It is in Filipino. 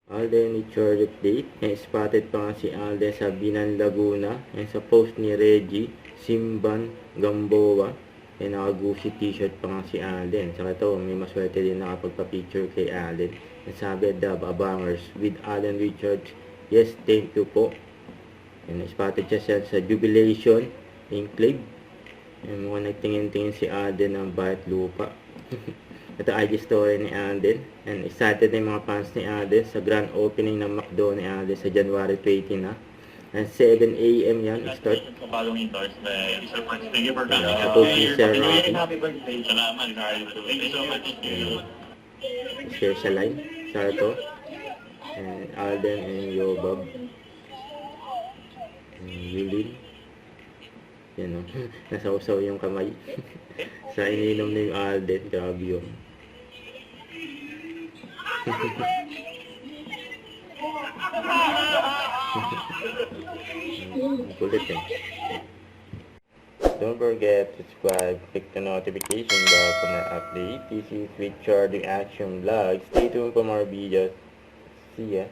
Alden Richard update. Spotted pa nga si Alden sa Binan, Laguna. Sa post ni Reggie Simban Gamboa. Naka-Gucci t-shirt pa nga si Alden. Saka ito, may maswerte din nakapagpa-picture kay Alden. Sabi, Dab Abangers with Alden Richards. Yes, thank you po. Spotted siya sa Jubilation Enclave. Mukhang nagtingin-tingin si Alden ng Bayat Lupa. Ito IG story ni Alden. Excited na yung mga fans ni Alden sa grand opening ng McDo ni Alden sa January 20 na. 7 AM yan, start. Following endorsement. Thank you for coming. Suppose ni Sir Rocky. Happy birthday. Salamat. Thank you so much. Share sa line. Sa ito. Alden and Yobab. Yulin. Yan o. Nasausaw yung kamay. Sa ininom na yung Alden. Grabe yun. Kulit eh. Don't forget to subscribe, click the notification bell for more updates. This is with Charging Action Vlog. Stay tuned for more videos. See ya.